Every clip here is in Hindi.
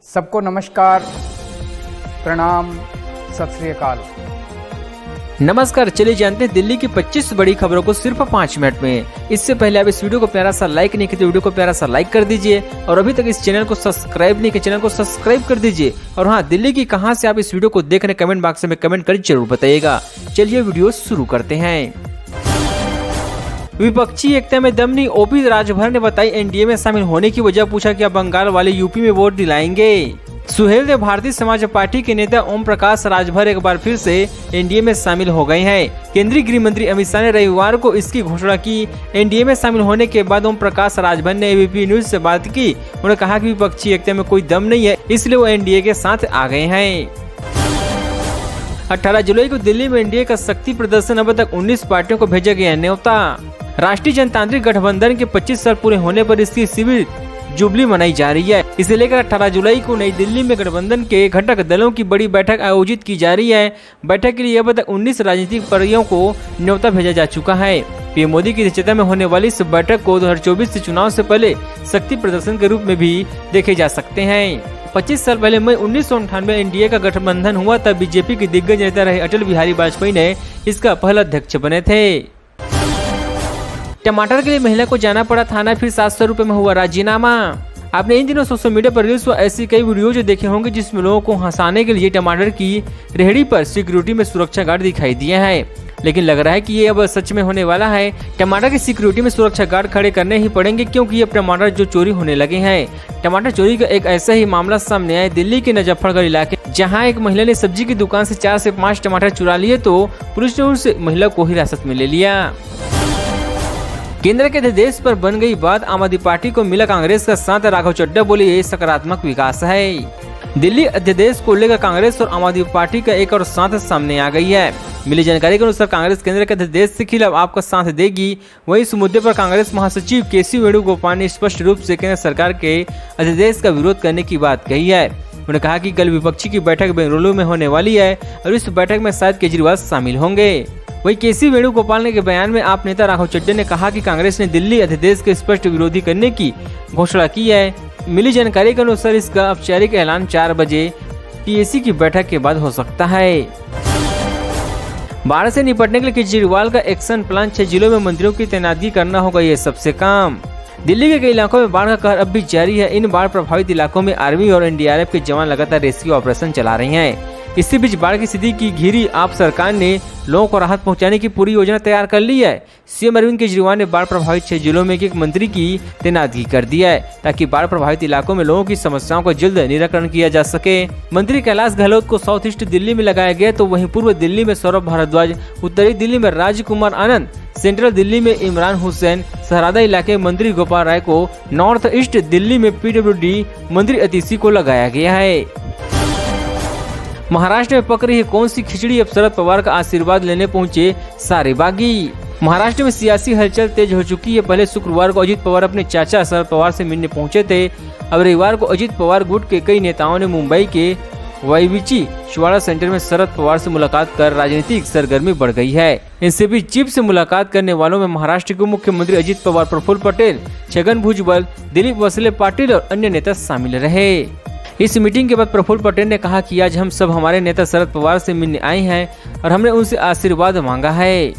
सबको नमस्कार, प्रणाम, सत श्री अकाल। नमस्कार, चलिए जानते हैं दिल्ली की 25 बड़ी खबरों को सिर्फ 5 मिनट में। इससे पहले आप इस वीडियो को प्यारा सा लाइक नहीं किया तो वीडियो को प्यारा सा लाइक कर दीजिए और अभी तक इस चैनल को सब्सक्राइब नहीं किया चैनल को सब्सक्राइब कर दीजिए। और हाँ, दिल्ली की कहां से आप इस वीडियो को देख रहे हैं कमेंट बॉक्स में कमेंट कर जरूर बताइएगा। चलिए वीडियो शुरू करते हैं। विपक्षी एकता में दम नहीं, ओपी राजभर ने बताई एनडीए में शामिल होने की वजह, पूछा कि अब बंगाल वाले यूपी में वोट दिलाएंगे। सुहेल देव भारतीय समाज पार्टी के नेता ओम प्रकाश राजभर एक बार फिर से एनडीए में शामिल हो गए हैं। केंद्रीय गृह मंत्री अमित शाह ने रविवार को इसकी घोषणा की। एनडीए में शामिल होने के बाद ओम प्रकाश राजभर ने एबीपी न्यूज से बात की। उन्होंने कहा कि विपक्षी एकता में कोई दम नहीं है, इसलिए वो एनडीए के साथ आ गए हैं। 18 जुलाई को दिल्ली में एनडीए का शक्ति प्रदर्शन, अब तक 19 पार्टियों को भेजा गया न्योता। राष्ट्रीय जनतांत्रिक गठबंधन के 25 साल पूरे होने पर इसकी सिविल जुबली मनाई जा रही है। इसे लेकर 18 जुलाई को नई दिल्ली में गठबंधन के घटक दलों की बड़ी बैठक आयोजित की जा रही है। बैठक के लिए अब तक 19 राजनीतिक पार्टियों को न्योता भेजा जा चुका है। पीएम मोदी की अध्यक्षता में होने वाली इस बैठक को 2024 से चुनाव से पहले शक्ति प्रदर्शन के रूप में भी देखे जा सकते हैं। 25 साल पहले मई 1998 में एनडीए का गठबंधन हुआ, तब बीजेपी के दिग्गज नेता रहे अटल बिहारी वाजपेयी ने इसका पहला अध्यक्ष बने थे। टमाटर के लिए महिला को जाना पड़ा थाना, फिर 700 रुपए में हुआ राजीनामा। आपने इन दिनों सोशल मीडिया पर रील्स व ऐसी कई वीडियो जो देखे होंगे जिसमें लोगों को हंसाने के लिए टमाटर की रेहड़ी पर सिक्योरिटी में सुरक्षा गार्ड दिखाई दिए हैं, लेकिन लग रहा है कि ये अब सच में होने वाला है। टमाटर की सिक्योरिटी में सुरक्षा गार्ड खड़े करने ही पड़ेंगे, क्योंकि अब टमाटर जो चोरी होने लगे हैं। टमाटर चोरी का एक ऐसा ही मामला सामने आया दिल्ली के मुजफ्फरगढ़ इलाके, जहां एक महिला ने सब्जी की दुकान से 4 से 5 टमाटर चुरा लिए तो पुलिस ने उस महिला को हिरासत में ले लिया। केंद्र के अध्यादेश पर बन गई बात, आम आदमी पार्टी को मिला कांग्रेस का साथ, राघव चड्ढा बोले ये सकारात्मक विकास है। दिल्ली अध्यादेश को लेकर कांग्रेस और आम आदमी पार्टी का एक और साथ सामने आ गई है। मिली जानकारी के अनुसार कांग्रेस केंद्र के अध्यादेश के खिलाफ आपका साथ देगी। वहीं इस मुद्दे पर कांग्रेस महासचिव केसी वेणुगोपाल ने स्पष्ट रूप से केंद्र सरकार के अध्यादेश का विरोध करने की बात कही है। उन्होंने कहा कि कल विपक्षी की बैठक बेंगलुरु में होने वाली है और इस बैठक में शायद केजरीवाल शामिल होंगे। वहीं केसी वेणुगोपाल ने के बयान में आप नेता राघव चड्ढा ने कहा कि कांग्रेस ने दिल्ली अध्यादेश के स्पष्ट विरोधी करने की घोषणा की है। मिली जानकारी के अनुसार इसका औपचारिक ऐलान 4 बजे टीएसी की बैठक के बाद हो सकता है। बाढ़ से निपटने के लिए केजरीवाल का एक्शन प्लान, 6 जिलों में मंत्रियों की तैनाती करना होगा ये सबसे काम। दिल्ली के कई इलाकों में बाढ़ का कहर अब भी जारी है। इन बाढ़ प्रभावित इलाकों में आर्मी और एनडीआरएफ के जवान लगातार रेस्क्यू ऑपरेशन चला रहे हैं। इसी बीच बाढ़ की स्थिति की घिरी आप सरकार ने लोगों को राहत पहुंचाने की पूरी योजना तैयार कर ली है। सीएम अरविंद केजरीवाल ने बाढ़ प्रभावित 6 जिलों में एक मंत्री की तैनाती कर दिया है, ताकि बाढ़ प्रभावित इलाकों में लोगों की समस्याओं का जल्द निराकरण किया जा सके। मंत्री कैलाश गहलोत को साउथ ईस्ट दिल्ली में लगाया गया, तो वहीं पूर्व दिल्ली में सौरभ भारद्वाज, उत्तरी दिल्ली में राजकुमार आनंद, सेंट्रल दिल्ली में इमरान हुसैन, सहरादा इलाके मंत्री गोपाल राय को, नॉर्थ ईस्ट दिल्ली में पीडब्ल्यूडी मंत्री अतिशी को लगाया गया है। महाराष्ट्र में पक रही है कौन सी खिचड़ी, अब शरद पवार का आशीर्वाद लेने पहुंचे सारे बागी। महाराष्ट्र में सियासी हलचल तेज हो चुकी है। पहले शुक्रवार को अजित पवार अपने चाचा शरद पवार से मिलने पहुंचे थे। अब रविवार को अजित पवार गुट के कई नेताओं ने मुंबई के वाईवीची शिवाड़ा सेंटर में शरद पवार से मुलाकात कर राजनीतिक सरगर्मी बढ़ गई है। इनसे भी चीफ से मुलाकात करने वालों में महाराष्ट्र के मुख्यमंत्री अजित पवार, प्रफुल्ल पटेल, छगन भुजबल, दिलीप वसले पाटिल और अन्य नेता शामिल रहे। इस मीटिंग के बाद प्रफुल्ल पटेल ने कहा कि आज हम सब हमारे नेता शरद पवार से मिलने आए हैं और हमने उनसे आशीर्वाद मांगा है।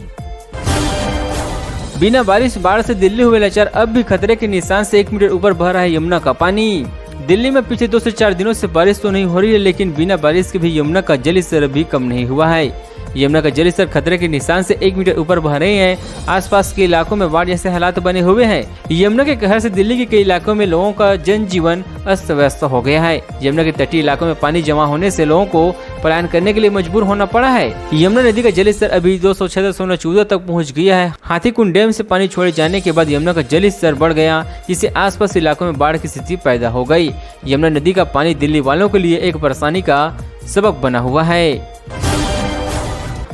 बिना बारिश बाढ़ से दिल्ली हुए लाचार, अब भी खतरे के निशान से 1 मीटर ऊपर बह रहा है यमुना का पानी। दिल्ली में पिछले 2 से 4 दिनों से बारिश तो नहीं हो रही है, लेकिन बिना बारिश के भी यमुना का जलस्तर भी कम नहीं हुआ है। यमुना का जलस्तर खतरे के निशान से 1 मीटर ऊपर बह रहे हैं। आसपास के इलाकों में बाढ़ जैसे हालात बने हुए हैं। यमुना के कहर से दिल्ली के कई इलाकों में लोगों का जनजीवन अस्त व्यस्त हो गया है। यमुना के तटीय इलाकों में पानी जमा होने से लोगों को पलायन करने के लिए मजबूर होना पड़ा है। यमुना नदी का जलस्तर अभी 206.14 तक पहुँच गया है। हाथीकुंड डैम से पानी छोड़े जाने के बाद यमुना का जलस्तर बढ़ गया, जिससे आसपास इलाकों में बाढ़ की स्थिति पैदा हो गई। यमुना नदी का पानी दिल्ली वालों के लिए एक परेशानी का सबक बना हुआ है।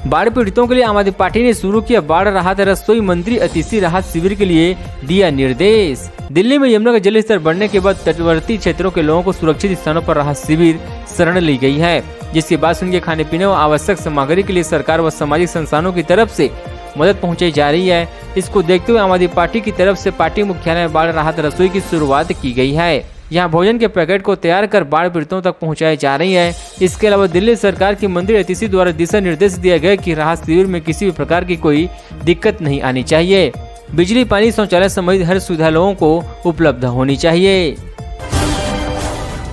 बाढ़ पीड़ितों के लिए आम आदमी पार्टी ने शुरू किया बाढ़ राहत रसोई, मंत्री अतिशी राहत शिविर के लिए दिया निर्देश। दिल्ली में यमुना का जलस्तर बढ़ने के बाद तटवर्ती क्षेत्रों के लोगों को सुरक्षित स्थानों पर राहत शिविर शरण ली गई है, जिसके बाद उनके खाने पीने व आवश्यक सामग्री के लिए सरकार व सामाजिक संस्थानों की तरफ से मदद पहुंचाई जा रही है। इसको देखते हुए आम आदमी पार्टी की तरफ से पार्टी मुख्यालय में बाढ़ राहत रसोई की शुरुआत की गई है। यहाँ भोजन के पैकेट को तैयार कर बाढ़ पीड़ितों तक पहुँचाई जा रही है। इसके अलावा दिल्ली सरकार की मंत्री एटीसी द्वारा दिशा निर्देश दिया गया कि राहत शिविर में किसी भी प्रकार की कोई दिक्कत नहीं आनी चाहिए। बिजली, पानी, शौचालय संबंधित हर सुविधा लोगों को उपलब्ध होनी चाहिए।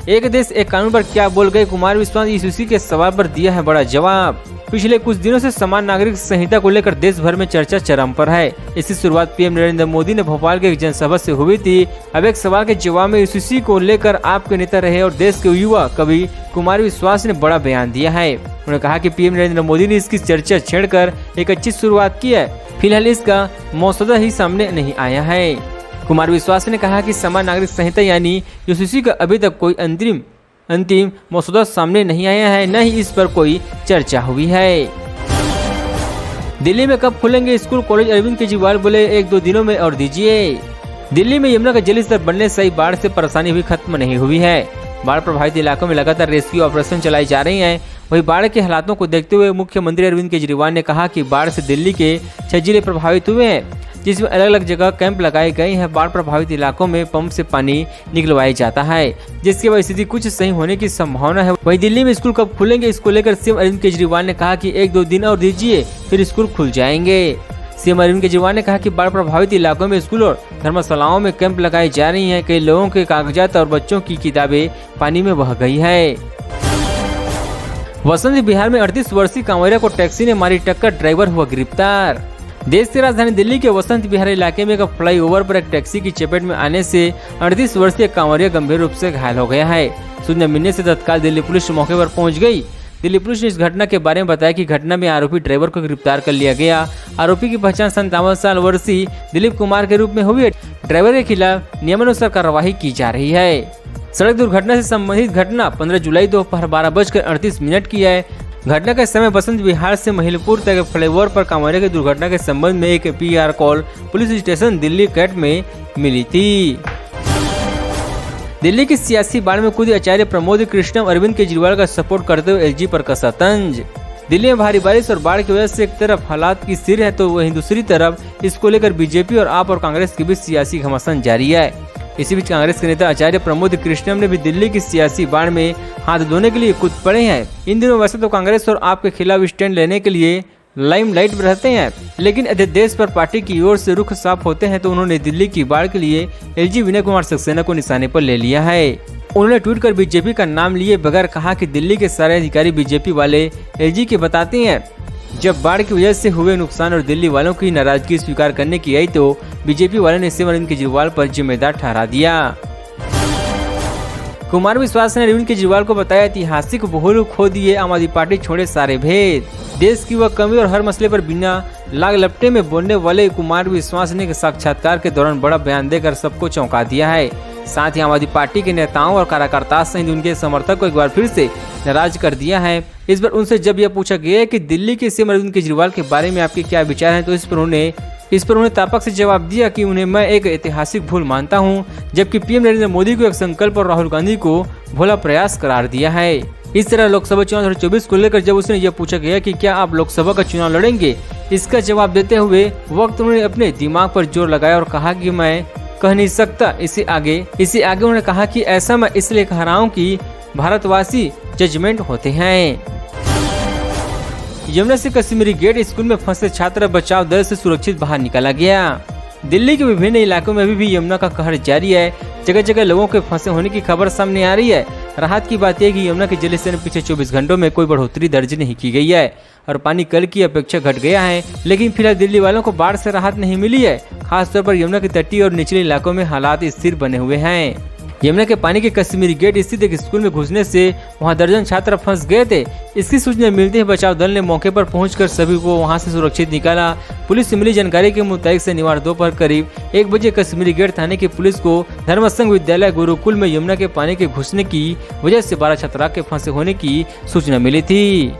एक देश एक कानून पर क्या बोल गए कुमार विश्वास, इसी के सवाल पर दिया है बड़ा जवाब। पिछले कुछ दिनों से समान नागरिक संहिता को लेकर देश भर में चर्चा चरम पर है। इसकी शुरुआत पीएम नरेंद्र मोदी ने भोपाल के एक जनसभा से हुई थी। अब एक सवाल के जवाब में यूसीसी को लेकर आपके नेता रहे और देश के युवा कवि कुमार विश्वास ने बड़ा बयान दिया है। उन्होंने कहा कि पीएम नरेंद्र मोदी ने इसकी चर्चा छेड़कर एक अच्छी शुरुआत की है। फिलहाल इसका मसौदा ही सामने नहीं आया है। कुमार विश्वास ने कहा कि समान नागरिक संहिता यानी यूसीसी का अभी तक कोई अंतिम मसौदा सामने नहीं आया है, न ही इस पर कोई चर्चा हुई है। दिल्ली में कब खुलेंगे स्कूल कॉलेज, अरविंद केजरीवाल बोले 1-2 दिनों में और दीजिए। दिल्ली में यमुना का जलस्तर बढ़ने से बाढ़ से परेशानी भी खत्म नहीं हुई है। बाढ़ प्रभावित इलाकों में लगातार रेस्क्यू ऑपरेशन चलाई जा रही हैं। वहीं बाढ़ के हालातों को देखते हुए मुख्यमंत्री अरविंद केजरीवाल ने कहा कि बाढ़ से दिल्ली के 6 जिले प्रभावित हुए हैं, जिसमें अलग अलग जगह कैंप लगाए गए हैं। बाढ़ प्रभावित इलाकों में पंप से पानी निकलवाया जाता है, जिसके बाद स्थिति कुछ सही होने की संभावना है। वहीं दिल्ली में स्कूल कब खुलेंगे, इसको लेकर सीएम अरविंद केजरीवाल ने कहा कि 1-2 दिन और दीजिए, फिर स्कूल खुल जाएंगे। सीएम अरविंद केजरीवाल ने कहा कि बाढ़ प्रभावित इलाकों में स्कूल और धर्मशालाओं में कैंप लगाई जा रही हैं। कई लोगों के कागजात और बच्चों की किताबें पानी में बह गई है। वसंत बिहार में 38 वर्षीय कांवरिया को टैक्सी ने मारी टक्कर, ड्राइवर हुआ गिरफ्तार। देश की राजधानी दिल्ली के वसंत विहार इलाके में एक फ्लाईओवर पर एक टैक्सी की चपेट में आने से 38 वर्षीय कांवरिया गंभीर रूप से घायल हो गया है। सूचना मिलने से तत्काल दिल्ली पुलिस मौके पर पहुंच गई। दिल्ली पुलिस ने इस घटना के बारे में बताया कि घटना में आरोपी ड्राइवर को गिरफ्तार कर लिया गया। आरोपी की पहचान 57 साल वर्षीय दिलीप कुमार के रूप में हुई है। ड्राइवर के खिलाफ नियमानुसार कार्रवाई की जा रही है। सड़क दुर्घटना से संबंधित घटना 15 जुलाई दोपहर 12:38 की है। घटना के समय बसंत विहार से महिलपुर तक फ्लाईओवर पर कांवरिया की दुर्घटना के संबंध में एक PR call police station Delhi Cantt में मिली थी। दिल्ली की सियासी बाढ़ में खुद आचार्य प्रमोद कृष्णम अरविंद केजरीवाल का सपोर्ट करते हुए एलजी पर कसा तंज। दिल्ली में भारी बारिश और बाढ़ की वजह से एक तरफ हालात की सिर है तो वहीं दूसरी तरफ इसको लेकर बीजेपी और आप और कांग्रेस के बीच सियासी घमासान जारी है। इसी बीच कांग्रेस के नेता आचार्य प्रमोद कृष्णम ने भी दिल्ली की सियासी बाढ़ में हाथ धोने के लिए कूद पड़े हैं। इन दिनों वैसे तो कांग्रेस और आप के खिलाफ स्टैंड लेने के लिए लाइमलाइट में रहते हैं, लेकिन अध्यादेश पर पार्टी की ओर से रुख साफ होते हैं तो उन्होंने दिल्ली की बाढ़ के लिए एलजी विनय कुमार सक्सेना को निशाने पर ले लिया है। उन्होंने ट्वीट कर बीजेपी का नाम लिए बगैर कहा कि दिल्ली के सारे अधिकारी बीजेपी वाले एलजी के बताते हैं। जब बाढ़ की वजह से हुए नुकसान और दिल्ली वालों की नाराजगी स्वीकार करने की आई तो बीजेपी वालों ने सीएम अरविंद केजरीवाल पर जिम्मेदार ठहरा दिया। कुमार विश्वास ने अरविंद केजरीवाल को बताया ऐतिहासिक भूल खो दिए, आम आदमी पार्टी छोड़े सारे भेद। देश की वह कमी और हर मसले पर बिना लाग लपटे में बोलने वाले कुमार विश्वास ने साक्षात्कार के दौरान बड़ा बयान देकर सबको चौंका दिया है। साथ ही आम आदमी पार्टी के नेताओं और कार्यकर्ताओं सहित उनके समर्थक को एक बार फिर से नाराज कर दिया है। इस बार उनसे जब यह पूछा गया कि दिल्ली के सीएम अरविंद केजरीवाल के बारे में आपके क्या विचार हैं तो इस पर उन्होंने तापक से जवाब दिया कि उन्हें मैं एक ऐतिहासिक भूल मानता हूं, जबकि पीएम नरेंद्र मोदी को एक संकल्प और राहुल गांधी को भोला प्रयास करार दिया है। इस तरह लोकसभा चुनाव 2024 को लेकर जब उसने यह पूछा गया कि क्या आप लोकसभा का चुनाव लड़ेंगे, इसका जवाब देते हुए वक्त उन्होंने अपने दिमाग पर जोर लगाया और कहा कि मैं कह नहीं सकता। इसे आगे उन्होंने कहा कि ऐसा मैं इसलिए कह रहा हूँ कि भारतवासी जजमेंट होते हैं। यमुना से कश्मीरी गेट स्कूल में फंसे छात्र बचाव दल से सुरक्षित बाहर निकाला गया। दिल्ली के विभिन्न इलाकों में अभी भी यमुना का कहर जारी है। जगह जगह लोगों के फंसे होने की खबर सामने आ रही है। राहत की बात यह कि यमुना के जलस्तर में पिछले 24 घंटों में कोई बढ़ोतरी दर्ज नहीं की गई है और पानी कल की अपेक्षा घट गया है। लेकिन फिलहाल दिल्ली वालों को बाढ़ से राहत नहीं मिली है। खासतौर पर यमुना के तटीय और निचले इलाकों में हालात स्थिर बने हुए हैं। यमुना के पानी के कश्मीरी गेट स्थित एक स्कूल में घुसने से वहां दर्जन छात्र फंस गए थे। इसकी सूचना मिलते ही बचाव दल ने मौके पर पहुंचकर सभी को वहां से सुरक्षित निकाला। पुलिस से मिली जानकारी के मुताबिक शनिवार दोपहर करीब 1 बजे कश्मीरी गेट थाने की पुलिस को धर्मसंघ विद्यालय गुरुकुल में यमुना के पानी के घुसने की वजह से 12 छात्रा के फंसे होने की सूचना मिली थी।